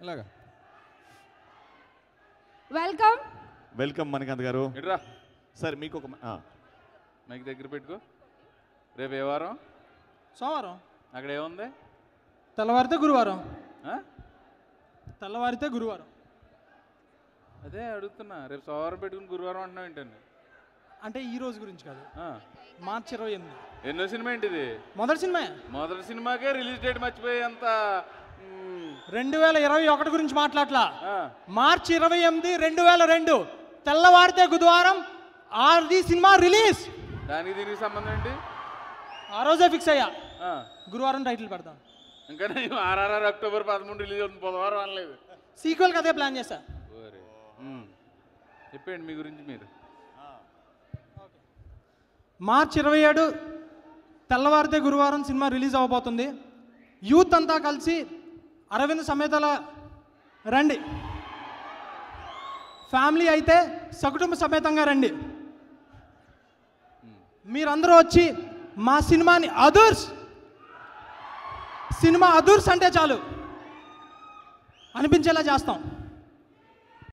ఇలాగా వెల్కమ్ మణికాంత్ గారు. ఇట్రా సార్ మీకు ఒక మైక్ దగ్గర పెట్టుకో. రేపు ఏ వారం? సోమవారం. అక్కడ ఏముంది? తెల్లవారితే గురువారం. తెల్లవారితే గురువారం. అదే అడుగుతున్నా. రేపు సోమవారం పెట్టుకుని గురువారం అంటున్నావు ఏంటండి? అంటే ఈ రోజు గురించి కాదు, మార్చి 28. ఎన్నో సినిమా ఏంటిది? మొదటి సినిమా. మొదటి సినిమాకే రిలీజ్ డేట్ మర్చిపోయేంత 2021 గురించి మాట్లాడలా. మార్చి 28, 2002 తెల్లవారితే బుధవారం ఆర్ది సినిమా రిలీజ్. దానికి దీనికి సంబంధం ఏంటి? ఆ రోజే ఫిక్స్ అయ్యా, గురువారం టైటిల్ పెడతాం. ఇంకా నేను RRR అక్టోబర్ 13 రిలీజ్ అవుతుంది, బుధవారం అనలేదు. సీక్వెల్ అదే ప్లాన్ చేశా. చెప్పండి మీ గురించి మీరు. మార్చి 27 తెల్లవారితే గురువారం సినిమా రిలీజ్ అవ్వబోతుంది. యూత్ అంతా కలిసి అరవింద్ సమేతల రండి. ఫ్యామిలీ అయితే సకుటుంబ సమేతంగా రండి. మీరందరూ వచ్చి మా సినిమాని సినిమా అదుర్స్ అంటే చాలు అనిపించేలా చేస్తాం.